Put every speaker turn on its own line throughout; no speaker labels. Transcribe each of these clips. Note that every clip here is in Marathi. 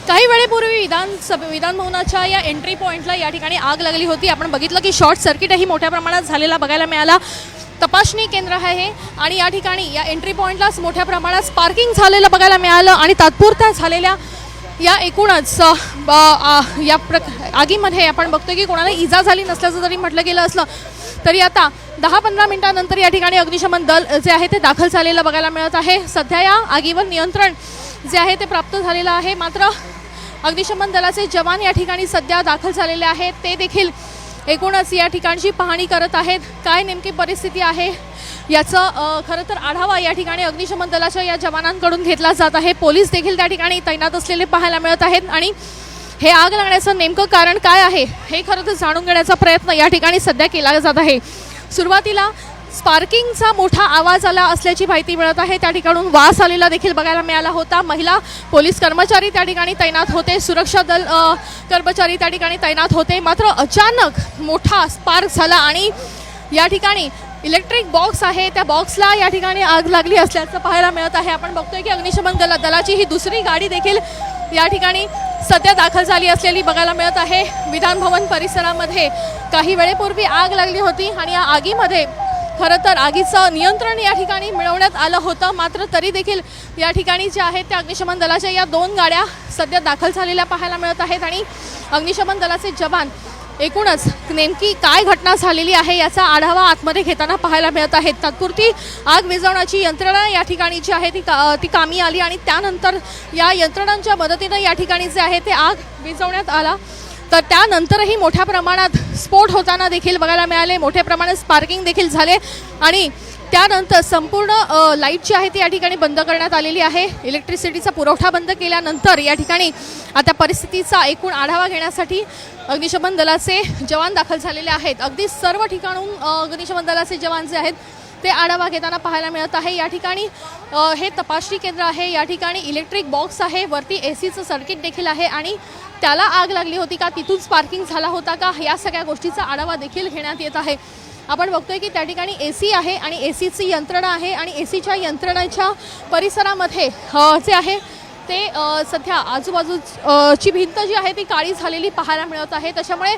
काही वेळेपूर्वी विधान भवनाच्या या एंट्री पॉइंटला या ठिकाणी आग लागली होती। आपण बघितलं की शॉर्ट सर्किटही मोठ्या प्रमाणात झालेला बघायला मिळाला। तपासणी केंद्र आहे आणि या ठिकाणी या एंट्री पॉइंटलाच मोठ्या प्रमाणात स्पार्किंग झालेलं बघायला मिळालं आणि तात्पुरत्या झालेल्या या एकूणच या आगीमध्ये आपण बघतोय की कोणाला इजा झाली नसल्याचं जरी म्हटलं गेलं असलं तरी आता 10-15 मिनिटांनंतर या ठिकाणी अग्निशमन दल जे आहे ते दाखल झालेलं बघायला मिळत आहे। सध्या या आगीवर नियंत्रण जे आहे ते प्राप्त झालेलं आहे। मात्र अग्निशमन दलाचे जवान या ठिकाणी सध्या दाखल झालेले आहेत, ते देखील एकूणच या ठिकाणची पाहणी करत आहेत। काय नेमकी परिस्थिती आहे याचं खरं तर आढावा या ठिकाणी अग्निशमन दलाच्या या जवानांकडून घेतला जात आहे। पोलीस देखील त्या ठिकाणी तैनात असलेले पाहायला मिळत आहेत आणि हे आग लागण्याचं नेमकं कारण काय आहे हे खरं तर जाणून घेण्याचा प्रयत्न या ठिकाणी सध्या केला जात आहे। सुरुवातीला स्पार्किंगचा मोठा आवाज आला असल्याची माहिती मिळत आहे। त्या ठिकाणून वास आलेला देखील बघायला मिळाला होता। महिला पोलीस कर्मचारी त्या ठिकाणी तैनात होते, सुरक्षा दल कर्मचारी त्या ठिकाणी तैनात होते। मात्र अचानक मोठा स्पार्क झाला आणि या ठिकाणी इलेक्ट्रिक बॉक्स आहे त्या बॉक्सला या ठिकाणी आग लागली असल्याचं पाहायला मिळत आहे। आपण बघतोय की अग्निशमन दलाची ही दुसरी गाडी देखील या ठिकाणी सध्या दाखल झाली असलेली बघायला मिळत आहे। विधान भवन परिसरामध्ये काही वेळेपूर्वी आग लागली होती आणि या आगीमध्ये खरं तर आगीचं नियंत्रण या ठिकाणी मिळवण्यात आलं होतं। मात्र तरी देखील या ठिकाणी जे आहेत त्या अग्निशमन दलाच्या या 2 गाड्या सध्या दाखल झालेल्या पाहायला मिळत आहेत आणि अग्निशमन दलाचे जवान एकूणच नेमकी काय घटना झालेली आहे याचा आढावा आतमध्ये घेताना पाहायला मिळत आहेत। तात्पुरती आग विझवण्याची यंत्रणा या ठिकाणी जी आहे ती कामी आली आणि त्यानंतर या यंत्रणांच्या मदतीनं या ठिकाणी जे आहे ते आग विझवण्यात आला। तर त्यानंतरही मोठ्या प्रमाणात स्फोट होताना देखील बघायला मिळाले, मोठ्या प्रमाणात स्पार्किंग देखील झाले आणि त्यानंतर संपूर्ण लाईट जी आहे ती या ठिकाणी बंद करण्यात आलेली आहे। इलेक्ट्रिसिटीचा पुरवठा बंद केल्यानंतर या ठिकाणी आता परिस्थितीचा एकूण आढावा घेण्यासाठी अग्निशमन दलाचे जवान दाखल झालेले आहेत। अगदी सर्व ठिकाणून अग्निशमन दलाचे जवान जे आहेत ते आढावा घेताना पाहायला मिळत आहे। या ठिकाणी हे तपासणी केंद्र आहे, या ठिकाणी इलेक्ट्रिक बॉक्स आहे, वरती एसीचं सर्किट देखील आहे आणि त्याला आग लागली होती का, तिथून स्पार्किंग झाला होता का, या सगळ्या गोष्टीचा आढावा देखील घेण्यात येत आहे। आपण बघतोय की त्या ठिकाणी एसी आहे आणि एसीची यंत्रणा आहे आणि एसीच्या यंत्रणेच्या परिसरामध्ये जे आहे ते सध्या आजूबाजूची भिंत जी आहे ती काळी झालेली पाहायला मिळत आहे। त्याच्यामुळे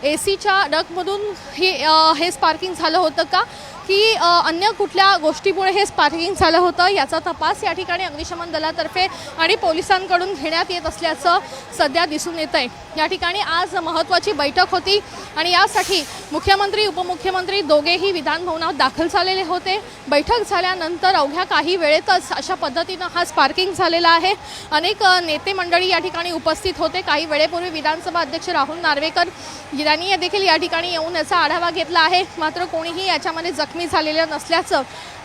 एसीच्या डकमधून हे स्पार्किंग झालं होतं का की अन्य कुठल्या गोष्टीमुळे हे स्पार्किंग झालं होतं याचा तपास या ठिकाणी अग्निशमन दलातर्फे आणि पोलिसांकडून घेण्यात येत असल्याचं सध्या दिसून येत आहे। या ठिकाणी आज महत्त्वाची बैठक होती आणि यासाठी मुख्यमंत्री उपमुख्यमंत्री दोघेही विधान भवनात दाखल झालेले होते। बैठक झाल्यानंतर अवघ्या काही वेळेतच अशा पद्धतीनं हा स्पार्किंग झालेला आहे। अनेक नेते मंडळी या ठिकाणी उपस्थित होते। काही वेळेपूर्वी विधानसभा अध्यक्ष राहुल नार्वेकर यांनी देखील या ठिकाणी येऊन याचा आढावा घेतला आहे। मात्र कोणीही याच्यामध्ये जखमी झालेलं नसल्याचं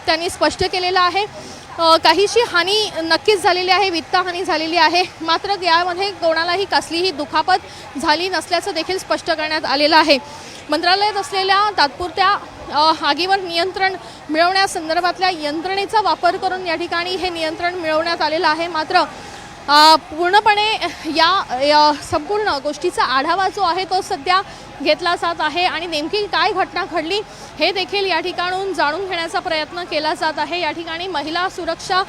त्यांनी स्पष्ट केलेलं आहे। काहीशी हानी नक्कीच झालेली आहे, वित्तहानी झालेली आहे, मात्र यामध्ये कोणालाही कसलीही दुखापत झाली नसल्याचं देखील स्पष्ट करण्यात आलेलं आहे। मंत्रालयात असलेल्या तात्पुरत्या आगीवर नियंत्रण मिळवण्यासंदर्भातल्या यंत्रणेचा वापर करून या ठिकाणी हे नियंत्रण मिळवण्यात आलेलं आहे। मात्र पूर्णपणे या संपूर्ण गोष्टीचा आढावा जो आहे तो सध्या घेतला जात आहे आणि नेमकी काय घटना घडली हे देखील या ठिकाणून जाणून घेण्याचा प्रयत्न केला जात आहे। या ठिकाणी महिला सुरक्षा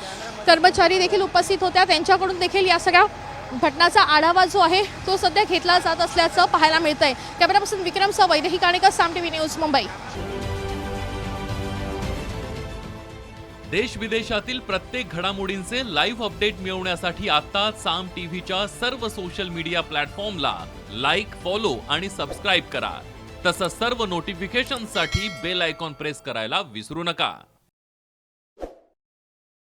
कर्मचारी देखील उपस्थित होत्या, त्यांच्याकडून देखील या सगळ्या घटनाचा आढावा जो आहे तो सध्या घेतला जात असल्याचं पाहायला मिळतंय। कॅमेरापर्सन विक्रमसह वैदेही काणेकर, साम टीव्ही न्यूज, मुंबई।
देश विदेशातील प्रत्येक घडामोडींचे लाईव्ह अपडेट मिळवण्यासाठी आता साम टीव्हीच्या सर्व सोशल मीडिया प्लॅटफॉर्मला लाईक, फॉलो आणि सबस्क्राईब करा। तसंच सर्व नोटिफिकेशनसाठी बेल आयकॉन प्रेस करायला विसरू नका।